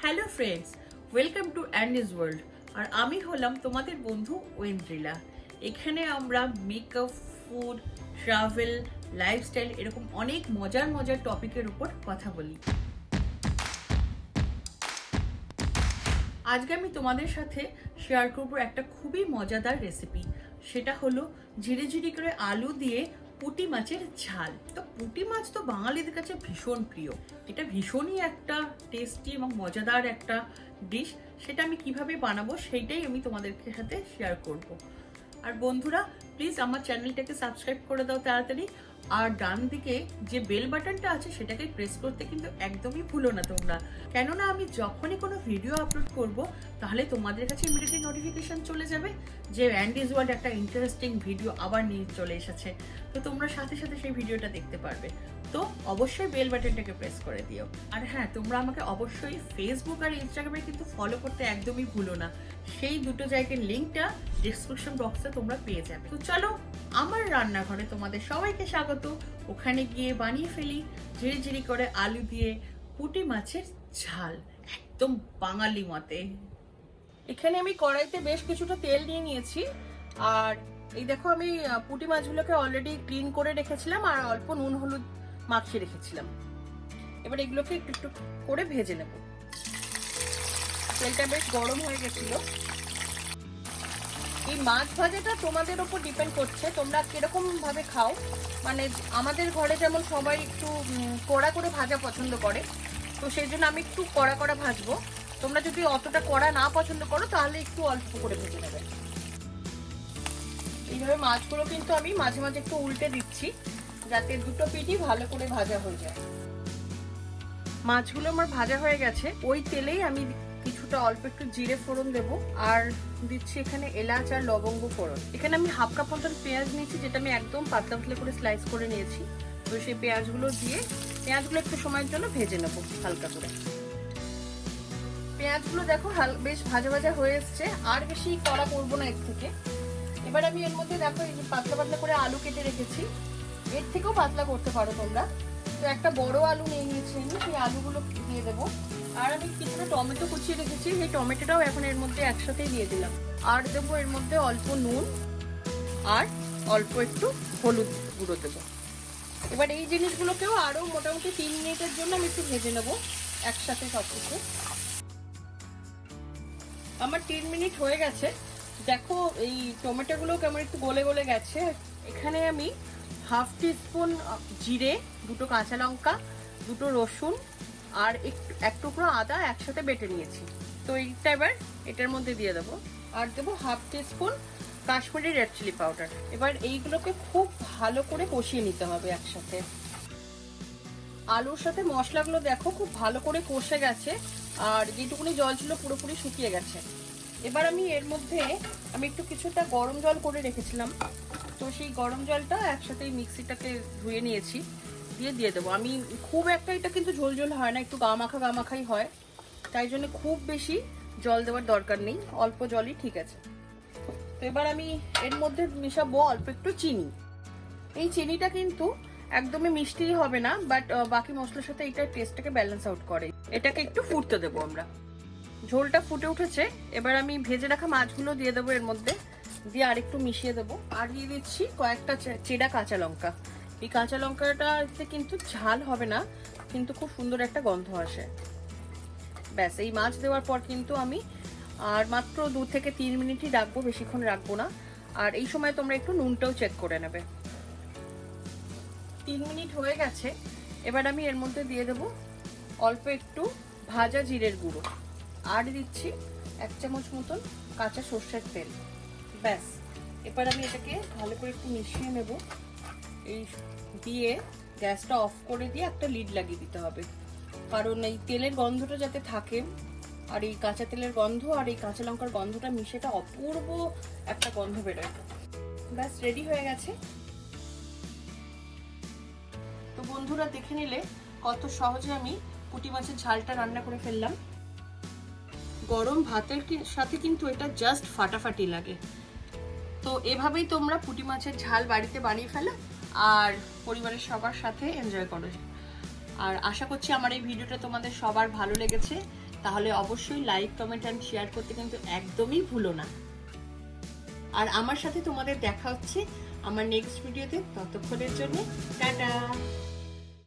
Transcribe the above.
Hello friends, welcome to Andy's world. আর আমি হলাম তোমাদের বন্ধু ওয়েন্দ্রিলা। এখানে আমরা মেকআপ, ফুড, ট্রাভেল, লাইফস্টাইল এরকম অনেক মজার মজার টপিকের উপর কথা বলি। আজকে আমি তোমাদের সাথে শেয়ার করবো একটা খুবই মজাদার রেসিপি। সেটা হলো ঝিরি ঝিরি করে আলু দিয়ে পুঁটি মাছের ঝাল। তো পুঁটি মাছ তো বাঙালিদের কাছে ভীষণ প্রিয়। এটা ভীষণই একটা টেস্টি এবং মজাদার একটা ডিশ। সেটা আমি কিভাবে বানাবো সেইটাই আমি তোমাদের সাথে শেয়ার করব। আর বন্ধুরা, প্লিজ আমার চ্যানেলটাকে সাবস্ক্রাইব করে দাও তাড়াতাড়ি। আর ডান দিকে যে বেল বাটনটা আছে সেটাকে প্রেস করতে কিন্তু একদমই ভুলো না তোমরা, কেননা আমি যখনই কোনো ভিডিও আপলোড করব তাহলে তোমাদের কাছে ইমিডিয়েটলি নোটিফিকেশন চলে যাবে যে অ্যান্ডিজ ওয়ার্ল্ড একটা ইন্টারেস্টিং ভিডিও আবার নিয়ে চলে এসেছে। তো তোমরা সাথে সাথে সেই ভিডিওটা দেখতে পারবে। তো অবশ্যই বেল বাটনটাকে প্রেস করে দিও। আর হ্যাঁ, তোমরা আমাকে অবশ্যই ফেসবুক আর ইনস্টাগ্রামে কিন্তু ফলো করতে একদমই ভুলো না। সেই দুটো জায়গার লিঙ্কটা ডিসক্রিপশন বক্সে তোমরা পেয়ে যাবে। তো চলো, আমার রান্নাঘরে তোমাদের সবাইকে স্বাগত। ওখানে গিয়ে বানিয়ে ফেলি ঝিরি ঝিরি করে আলু দিয়ে পুঁটি মাছের ঝাল, একদম বাঙালি মতে। এখানে আমি কড়াইতে বেশ কিছুটা তেল নিয়ে নিয়েছি। আর এই দেখো, আমি পুঁটি মাছগুলোকে অলরেডি ক্লিন করে রেখেছিলাম আর অল্প নুন হলুদ মাখিয়ে রেখেছিলাম। এবার এগুলোকে একটু একটু করে ভেজে নেব। তেলটা বেশ গরম হয়ে গেছিল। এই মাছ ভাজাটা তোমাদের ওপর ডিপেন্ড করছে তোমরা কিরকম ভাবে খাও। মানে আমাদের ঘরে যেমন সবাই একটু কড়া করে ভাজা পছন্দ করে, তো সেই জন্য আমি একটু কড়া কড়া ভাজবো। তোমরা যদি অতটা কড়া না পছন্দ করো তাহলে একটু অল্প করে ভেজে নেবে। এইভাবে মাছগুলো কিন্তু আমি মাঝে মাঝে একটু উল্টে দিচ্ছি যাতে দুটো পিঠই ভালো করে ভাজা হয়ে যায়। মাছগুলো আমার ভাজা হয়ে গেছে। ওই তেলেই আমি কিছুটা অল্প একটু জিরে ফোড়ন দেব আর দিচ্ছি এখানে এলাচ আর লবঙ্গ ফোড়ন। এখানে আমি হাফ কাপ মতন পেঁয়াজ নিয়েছি, যেটা আমি একদম পাতলা পাতলা করে স্লাইস করে নিয়েছি। তো সেই পেঁয়াজগুলো দিয়ে পেঁয়াজগুলো একটু সময়ের জন্য ভেজে নেব হালকা করে। পেঁয়াজগুলো দেখো বেশ ভাজা ভাজা হয়ে এসছে, আর বেশি কড়া করবো না এর থেকে। এবার আমি এর মধ্যে দেখো এই যে পাতলা পাতলা করে আলু কেটে রেখেছি, এর থেকেও পাতলা করতে পারো তোমরা। তো একটা বড় আলু নিয়ে নিয়েছি আমি, সেই আলুগুলো দিয়ে দেবো। আর আমি কিছুটা টমেটো কুচিয়ে রেখেছি, সেই টমেটোটাও এখন এর মধ্যে একসাথেই দিয়ে দিলাম। আর দেবো এর মধ্যে অল্প নুন আর অল্প একটু হলুদ গুঁড়ো দেবো। এবার এই জিনিসগুলোকেও আরো মোটামুটি 3 মিনিটের জন্য আমি একটু ভেজে নেবো একসাথে সব কিছু। আমার 3 মিনিট হয়ে গেছে। দেখো এই টমেটোগুলো কেমন একটু গলে গলে গেছে। এখানে আমি হাফ টিস্পুন জিরে, দুটো কাঁচা লঙ্কা, দুটো রসুন আর এক টুকরো আদা একসাথে বেটে নিয়েছি। তো এইটা এবার এটার মধ্যে দিয়ে দেবো। আর দেবো half teaspoon Kashmiri red chili powder. এবার এইগুলোকে খুব ভালো করে কষিয়ে নিতে হবে একসাথে। আলুর সাথে মশলাগুলো দেখো খুব ভালো করে কষে গেছে আর যেটুকুনি জল ছিল পুরোপুরি শুকিয়ে গেছে। এবার আমি এর মধ্যে একটু কিছুটা গরম জল করে রেখেছিলাম, তো সেই গরম জলটা একসাথে মিক্সিটাকে ধুয়ে নিয়েছি, দিয়ে দেবো। আমি খুব একটা, এটা কিন্তু ঝোল ঝোল হয় না, একটু গামাখাই হয়, তাই জন্য খুব বেশি জল দেওয়ার দরকার নেই, অল্প জলই ঠিক আছে। তো এবার আমি এর মধ্যে মেশাবো অল্প একটু চিনি। এই চিনিটা কিন্তু একদমই মিষ্টি হবে না, বাট বাকি মশলার সাথে এটা টেস্টটাকে ব্যালেন্স আউট করে। এটাকে একটু ফুটতে দেবো আমরা। ঝোলটা ফুটে উঠেছে, এবার আমি ভেজে রাখা মাছগুলো দিয়ে দেবো এর মধ্যে, দিয়ে আরেকটু মিশিয়ে দেবো। আর দিয়ে দিচ্ছি কয়েকটা চেরা কাঁচা লঙ্কা। এই কাঁচা লঙ্কাটাতে কিন্তু ঝাল হবে না, কিন্তু খুব সুন্দর একটা গন্ধ আসে। ব্যাস, এই মাছ দেওয়ার পর কিন্তু আমি আর মাত্র 2 থেকে 3 মিনিটই রাখবো, বেশিক্ষণ রাখবো না। আর এই সময় তোমরা একটু নুনটাও চেক করে নেবে। 3 মিনিট হয়ে গেছে। এবার আমি এর মধ্যে দিয়ে দেবো অল্প একটু ভাজা জিরের গুঁড়ো আর দিচ্ছি 1 চামচ মতন কাঁচা সর্ষের তেল। ব্যাস, এবার আমি এটাকে ভালো করে একটু মিশিয়ে নেব। এই দিয়ে গ্যাসটা অফ করে দিয়ে একটা লিড লাগিয়ে দিতে হবে, কারণ এই তেলের গন্ধটা যাতে থাকে, আর এই কাঁচা তেলের গন্ধ আর এই কাঁচা লঙ্কার গন্ধটা মিশেটা অপূর্ব একটা গন্ধ বেরোয়। ব্যাস, রেডি হয়ে গেছে। তো বন্ধুরা, দেখে নিলে কত সহজে আমি পুঁটি মাছের ঝালটা রান্না করে ফেললাম। গরম ভাতের সাথে কিন্তু এটা জাস্ট ফাটাফাটি লাগে। তো এভাবেই তোমরা পুঁটি মাছের ঝাল বাড়িতে বানিয়ে ফেলো আর পরিবারের সবার সাথে এনজয় করো। আর আশা করছি আমার এই ভিডিওটা তোমাদের সবার ভালো লেগেছে। তাহলে অবশ্যই লাইক, কমেন্ট অ্যান্ড শেয়ার করতে কিন্তু একদমই ভুলো না। আর আমার সাথে তোমাদের দেখা হচ্ছে আমার নেক্সট ভিডিওতে। ততক্ষণের জন্য টাটা।